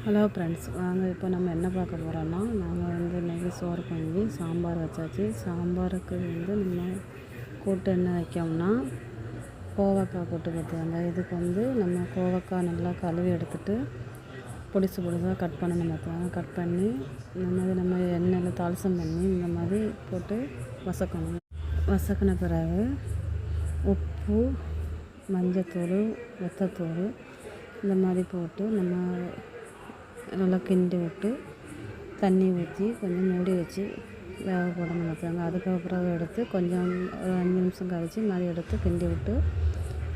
Hello friends, வாங்க இப்போ நம்ம என்ன பார்க்க போகிறோன்னா, நாங்கள் இன்றைக்கி சோறு பொங்கி சாம்பார் வச்சாச்சு. சாம்பாருக்கு நம்ம கூட்டு என்ன வைக்கோம்னா கோவக்காய் கூட்டு பார்த்துவாங்க. இதுக்கு நம்ம கோவக்காய் நல்லா கழுவி எடுத்துகிட்டு பொடிசாக கட் பண்ணணும் பார்த்துவாங்க. கட் பண்ணி நம்ம எண்ணெயில் தாளிசம் பண்ணி இந்த மாதிரி போட்டு வசக்கணும். வசக்கின பிறகு உப்பு, மஞ்சத்தூள், வெத்தத்தூள் இந்த மாதிரி போட்டு நம்ம நல்லா கிண்டி விட்டு தண்ணி ஊற்றி கொஞ்சம் மூடி வச்சு வேக போடணும் பார்த்தாங்க. அதுக்கப்புறம் எடுத்து கொஞ்சம் ஒரு 5 நிமிஷம் கழித்து மாதிரி எடுத்து கிண்டி விட்டு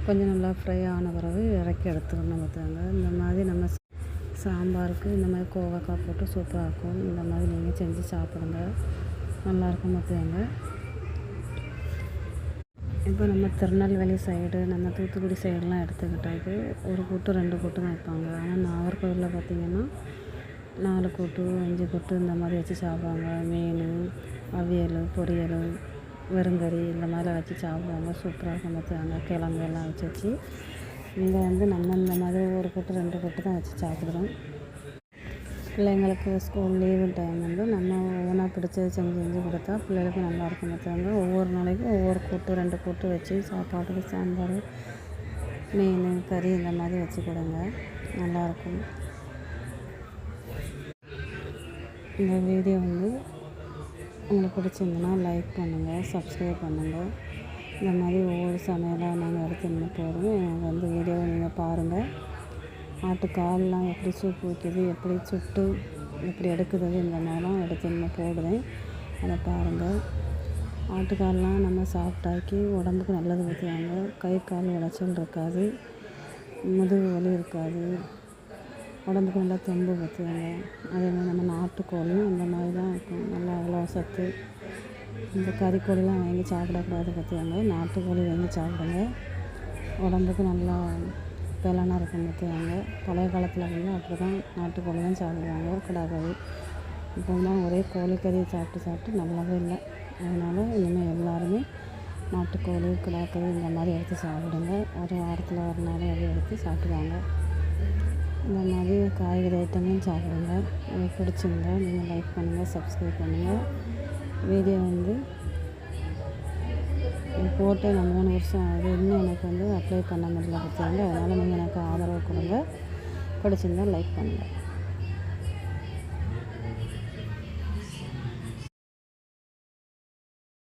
கொஞ்சம் நல்லா ஃப்ரை ஆன பிறகு இறக்கி எடுத்துக்கணும் பார்த்தாங்க. இந்த மாதிரி நம்ம சாம்பாருக்கு இந்த மாதிரி கோவக்காய் போட்டு சூப்பராக இருக்கும். இந்த மாதிரி நீங்கள் செஞ்சு சாப்பிடுங்க, நல்லாயிருக்கும் பார்த்தாங்க. இப்போ நம்ம திருநெல்வேலி சைடு, நம்ம தூத்துக்குடி சைடெலாம் எடுத்துக்கிட்டாது ஒரு கூட்டு 2 கூட்டு தான் வைப்பாங்க. ஆனால் நாகர்கோவிலில் பார்த்திங்கன்னா 4 கூட்டு 5 கூட்டு இந்த மாதிரி வச்சு சாப்பிடுவாங்க. மீன், அவியல், பொரியல், வெறுங்கறி இந்த மாதிரி வச்சு சாப்பிடுவாங்க. சூப்பராக இருக்கும் பார்த்துவாங்க. கிழங்கு எல்லாம் வச்சு இங்கே நம்ம இந்த மாதிரி ஒரு கூட்டு 2 கூட்டு தான் வச்சு சாப்பிடுவோம். பிள்ளைங்களுக்கு ஸ்கூல் லீவு டைம் நம்ம ஒவ்வொன்றா பிடிச்சது செஞ்சு கொடுத்தா பிள்ளைகளுக்கு நல்லாயிருக்கும் பார்த்தாங்க. ஒவ்வொரு நாளைக்கும் ஒவ்வொரு கூட்டு 2 கூட்டு வச்சு சாப்பாட்டுக்கு சாம்பார், மீன், கறி இந்த மாதிரி வச்சு கொடுங்க, நல்லாயிருக்கும். இந்த வீடியோ உங்களுக்கு பிடிச்சிருந்துன்னா லைக் பண்ணுங்கள், சப்ஸ்கிரைப் பண்ணுங்கள். இந்த மாதிரி ஒவ்வொரு சமையலாக நாங்கள் எடுத்து போடுவோம். எனக்கு வீடியோவை நீங்கள் பாருங்கள். ஆட்டுக்கால்லாம் எப்படி சூப்பு வைக்கிது, எப்படி சுட்டு எப்படி எடுக்கிறது, இந்த மாதிரிலாம் எடுத்து போடுவேன். அதை பாருங்கள். ஆட்டுக்கால்லாம் நம்ம சாப்பிட்டாக்கி உடம்புக்கு நல்லது பார்த்துவாங்க. கை கால் உளைச்சல் இருக்காது, முதுகு வலி இருக்காது, உடம்புக்கு நல்லா தெம்பு பார்த்துவாங்க. அதேமாதிரி நம்ம நாட்டுக்கோழியும் அந்த மாதிரி தான் இருக்கும், நல்லா அவ்வளோ சத்து. இந்த கறிக்கோழிலாம் வாங்கி சாப்பிடக்கூடாது பார்த்துவாங்க. நாட்டுக்கோழி வாங்கி சாப்பிடுங்க, உடம்புக்கு நல்லா பலனாக இருக்கும் பார்த்துவாங்க. பழைய காலத்தில் அப்படி தான் நாட்டுக்கோழி தான் சாப்பிடுவாங்க, கிடாக்கறி. இப்போ தான் ஒரே கோழிக்கறியை சாப்பிட்டு நல்லாவே இல்லை. அதனால் இனிமேல் எல்லாருமே நாட்டுக்கோழி, கிடாக்கறி இந்த மாதிரி எடுத்து சாப்பிடுங்க. ஒரு வாரத்தில் ஒரு நாள் அதை எடுத்து சாப்பிடுவாங்க. இந்த மாதிரி காய்கறி ஐட்டங்களும் சாப்பிடுங்க. உங்களுக்கு பிடிச்சிருந்தா நீங்கள் லைக் பண்ணுங்கள், சப்ஸ்கிரைப் பண்ணுங்கள். வீடியோ போட்டு நான் 3 வருஷம் ஆகுது, இன்னும் எனக்கு அப்ளை பண்ண முடியல பார்த்தாங்க. அதனால் நீங்கள் எனக்கு ஆதரவு கொடுங்க. பிடிச்சிருந்தால் லைக் பண்ணுங்கள்.